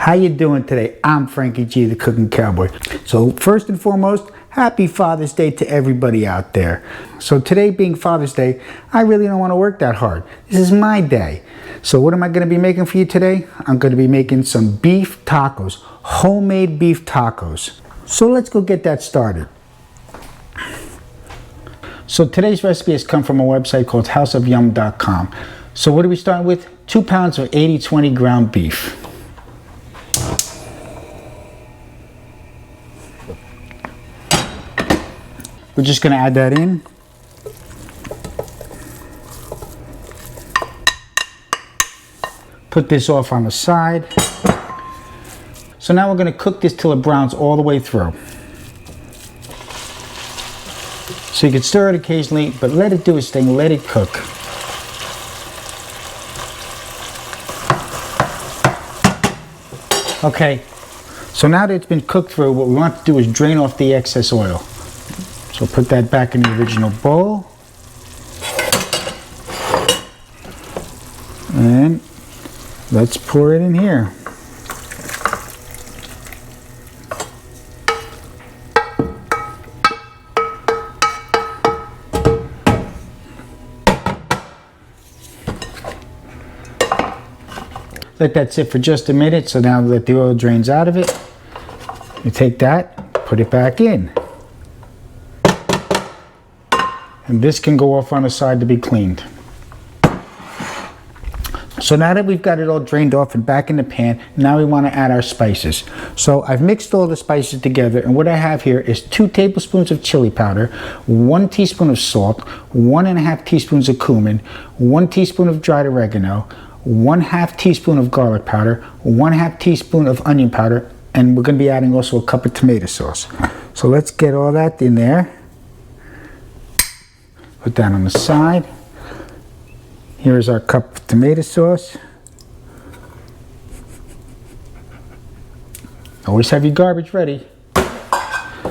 How you doing today? I'm FrankieG, the Cooking Cowboy. So first and foremost, happy Father's Day to everybody out there. So today being Father's Day, I really don't want to work that hard. This is my day. So what am I going to be making for you today? I'm going to be making some beef tacos, homemade beef tacos. So let's go get that started. So today's recipe has come from a website called houseofyum.com. So what are we starting with? 2 pounds of 80/20 ground beef. We're just going to add that in. Put this off on the side. So now we're going to cook this till it browns all the way through. So you can stir it occasionally, but let it do its thing, let it cook. Okay, so now that it's been cooked through, what we want to do is drain off the excess oil. So put that back in the original bowl. And let's pour it in here. Let that sit for just a minute. So now that the oil drains out of it, you take that, put it back in. And this can go off on the side to be cleaned. So now that we've got it all drained off and back in the pan, now we want to add our spices. So I've mixed all the spices together, and what I have here is 2 tablespoons of chili powder, 1 teaspoon of salt, 1.5 teaspoons of cumin, 1 teaspoon of dried oregano, 1/2 teaspoon of garlic powder, 1/2 teaspoon of onion powder, and we're going to be adding also a cup of tomato sauce. So let's get all that in there. Put that on the side. Here's our cup of tomato sauce. Always have your garbage ready.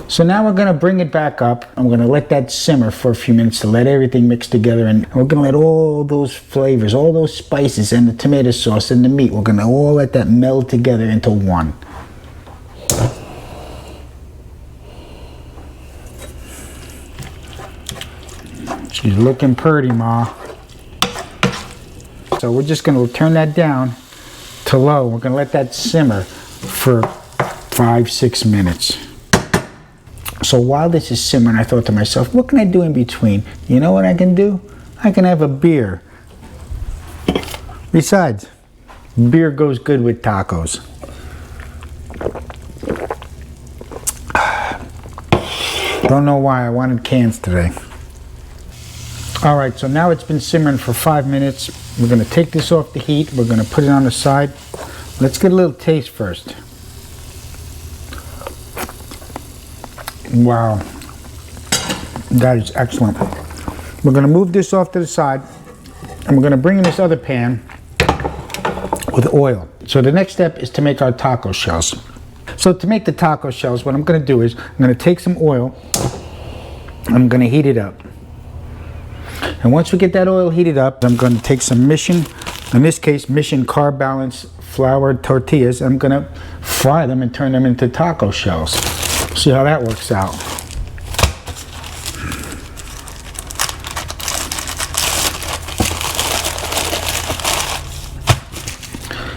So now we're going to bring it back up. I'm going to let that simmer for a few minutes to let everything mix together, and we're going to let all those flavors, all those spices and the tomato sauce and the meat, we're going to all let that meld together into one. She's looking pretty, Ma. So we're just going to turn that down to low. We're going to let that simmer for 5-6 minutes. So while this is simmering, I thought to myself, what can I do in between? You know what I can do? I can have a beer. Besides, beer goes good with tacos. Don't know why, I wanted cans today. Alright, so now it's been simmering for 5 minutes. We're going to take this off the heat. We're going to put it on the side. Let's get a little taste first. Wow, that is excellent. We're going to move this off to the side, and we're going to bring in this other pan with oil. So the next step is to make our taco shells. So to make the taco shells, what I'm going to do is I'm going to take some oil, and I'm going to heat it up. And once we get that oil heated up, I'm going to take some Mission, in this case Mission Carb Balance flour tortillas. I'm going to fry them and turn them into taco shells. See how that works out.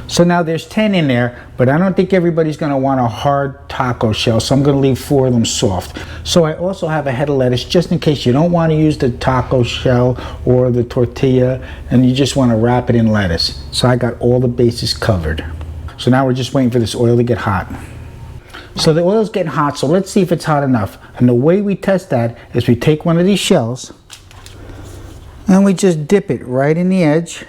So now there's 10 in there, but I don't think everybody's going to want a hard taco shell, so I'm going to leave 4 of them soft. So I also have a head of lettuce just in case you don't want to use the taco shell or the tortilla and you just want to wrap it in lettuce. So I got all the bases covered. So now we're just waiting for this oil to get hot. So the oil's getting hot, so let's see if it's hot enough. And the way we test that is we take one of these shells and we just dip it right in the edge.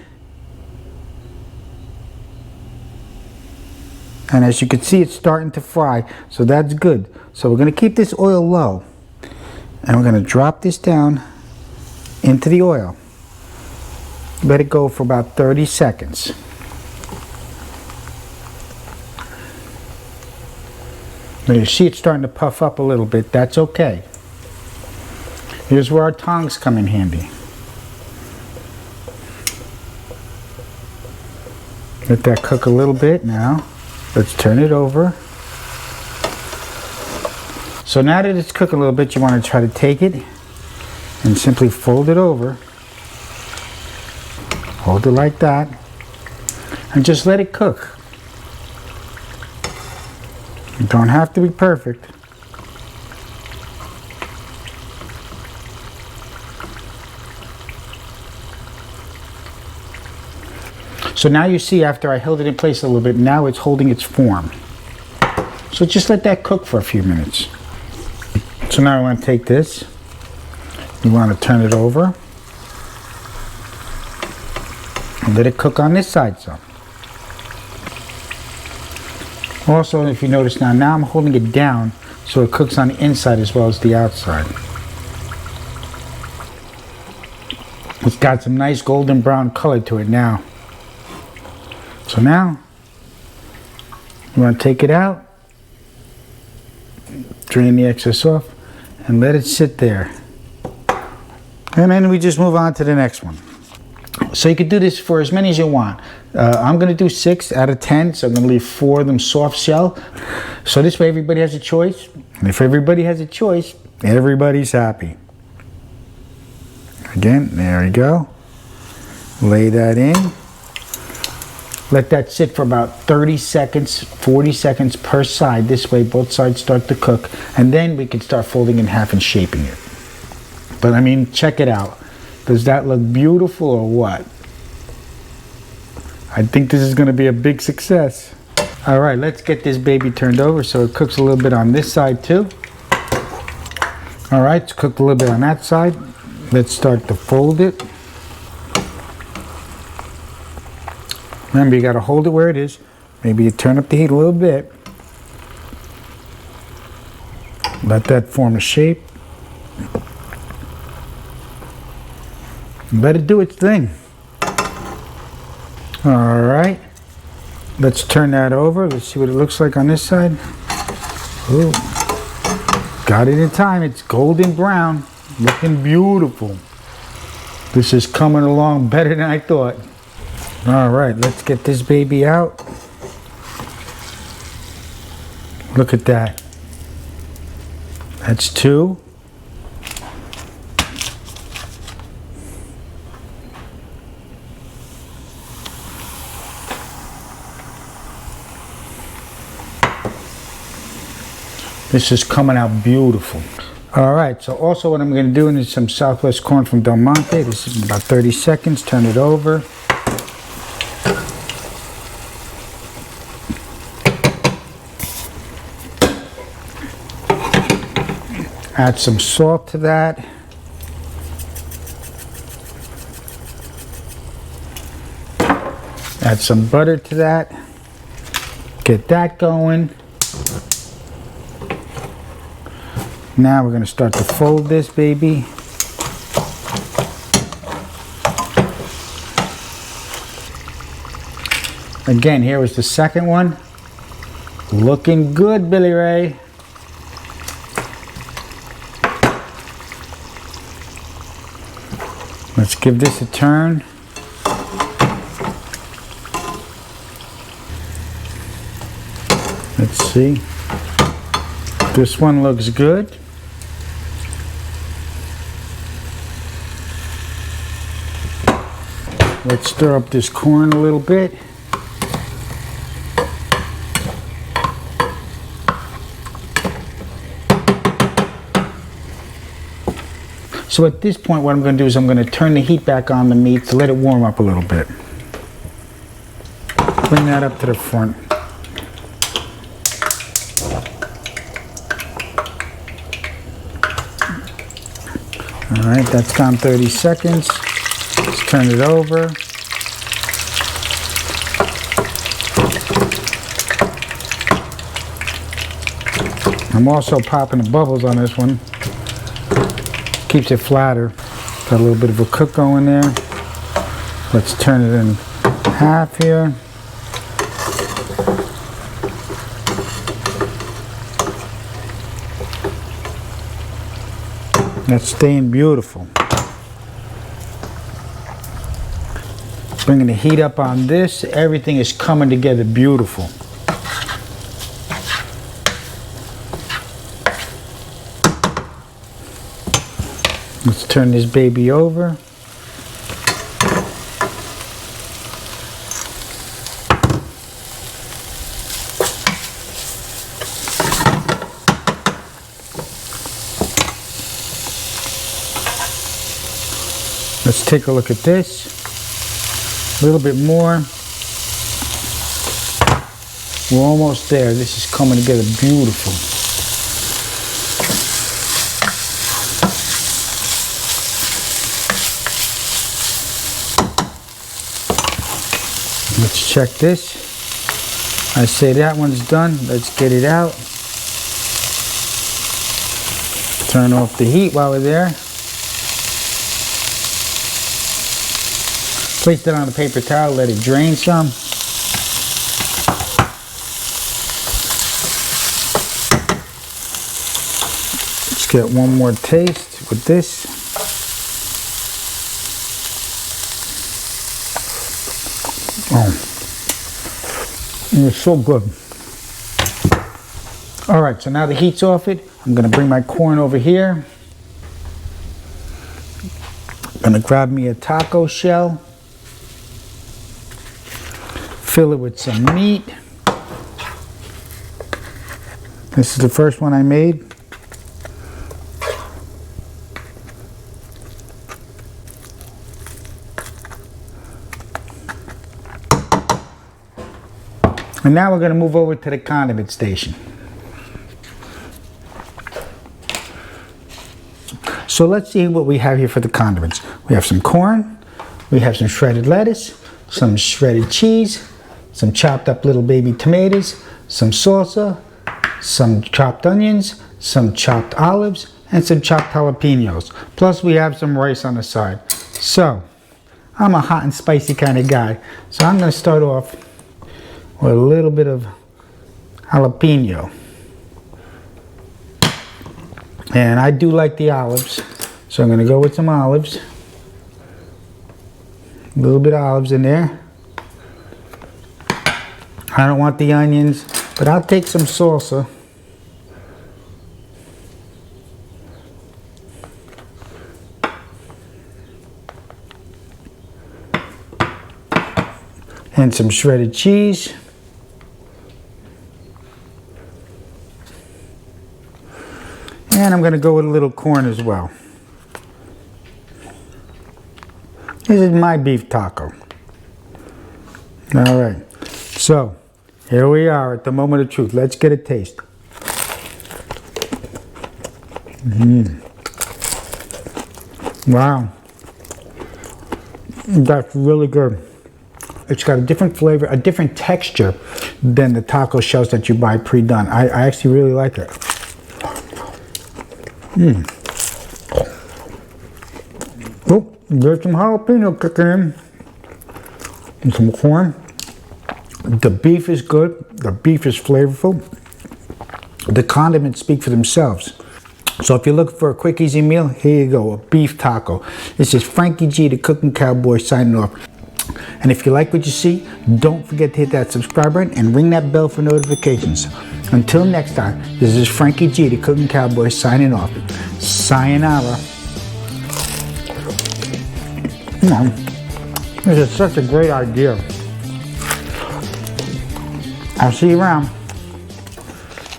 And as you can see, it's starting to fry, so that's good. So we're going to keep this oil low, and we're going to drop this down into the oil. Let it go for about 30 seconds. Now you see it's starting to puff up a little bit. That's okay. Here's where our tongs come in handy. Let that cook a little bit now. Let's turn it over. So now that it's cooking a little bit, you want to try to take it and simply fold it over. Hold it like that. And just let it cook. You don't have to be perfect. So now you see, after I held it in place a little bit, now it's holding its form. So just let that cook for a few minutes. So now I want to take this. You want to turn it over. And let it cook on this side some. Also, if you notice now I'm holding it down so it cooks on the inside as well as the outside. It's got some nice golden brown color to it now. So now, you want to take it out, drain the excess off, and let it sit there. And then we just move on to the next one. So you could do this for as many as you want. I'm going to do 6 out of 10, so I'm going to leave 4 of them soft shell. So this way everybody has a choice. And if everybody has a choice, everybody's happy. Again, there we go. Lay that in. Let that sit for about 30 seconds, 40 seconds per side. This way both sides start to cook. And then we can start folding in half and shaping it. But I mean, check it out. Does that look beautiful or what? I think this is going to be a big success. All right, let's get this baby turned over so it cooks a little bit on this side too. All right, it's cooked a little bit on that side. Let's start to fold it. Remember, you got to hold it where it is. Maybe you turn up the heat a little bit. Let that form a shape. Let it do its thing. All right. Let's turn that over. Let's see what it looks like on this side. Ooh. Got it in time. It's golden brown. Looking beautiful. This is coming along better than I thought. All right, let's get this baby out. Look at that. That's 2. This is coming out beautiful. All right, so also what I'm going to do is some Southwest corn from Del Monte. This is about 30 seconds. Turn it over. Add some salt to that. Add some butter to that. Get that going. Now we're going to start to fold this baby. Again, here was the second one. Looking good, Billy Ray. Let's give this a turn. Let's see. This one looks good. Let's stir up this corn a little bit. So at this point, what I'm going to do is I'm going to turn the heat back on the meat to let it warm up a little bit. Bring that up to the front. All right, that's gone 30 seconds. Let's turn it over. I'm also popping the bubbles on this one. Keeps it flatter. Got a little bit of a cook going there. Let's turn it in half here. That's staying beautiful. Bringing the heat up on this. Everything is coming together beautiful. Let's turn this baby over. Let's take a look at this. A little bit more. We're almost there. This is coming together beautiful. Let's check this. I say that one's done. Let's get it out. Turn off the heat while we're there. Place it on a paper towel, let it drain some. Let's get one more taste with this. Oh, it's so good. All right, so now the heat's off it. I'm gonna bring my corn over here. Gonna grab me a taco shell. Fill it with some meat. This is the first one I made. And now we're going to move over to the condiment station. So let's see what we have here for the condiments. We have some corn, we have some shredded lettuce, some shredded cheese, some chopped up little baby tomatoes, some salsa, some chopped onions, some chopped olives, and some chopped jalapenos. Plus we have some rice on the side. So, I'm a hot and spicy kind of guy. So I'm going to start off with a little bit of jalapeno. And I do like the olives. So I'm going to go with some olives. A little bit of olives in there. I don't want the onions, but I'll take some salsa. And some shredded cheese. And I'm going to go with a little corn as well. This is my beef taco. All right. So, here we are at the moment of truth. Let's get a taste. Wow. That's really good. It's got a different flavor, a different texture than the taco shells that you buy pre-done. I actually really like it. Oh, there's some jalapeno kicking in. And some corn. The beef is good. The beef is flavorful. The condiments speak for themselves. So if you're looking for a quick, easy meal, here you go, a beef taco. This is Frankie G, the Cooking Cowboy, signing off. And if you like what you see, don't forget to hit that subscribe button and ring that bell for notifications. Until next time, this is Frankie G, the Cooking Cowboy, signing off. Sayonara. This is such a great idea. I'll see you around.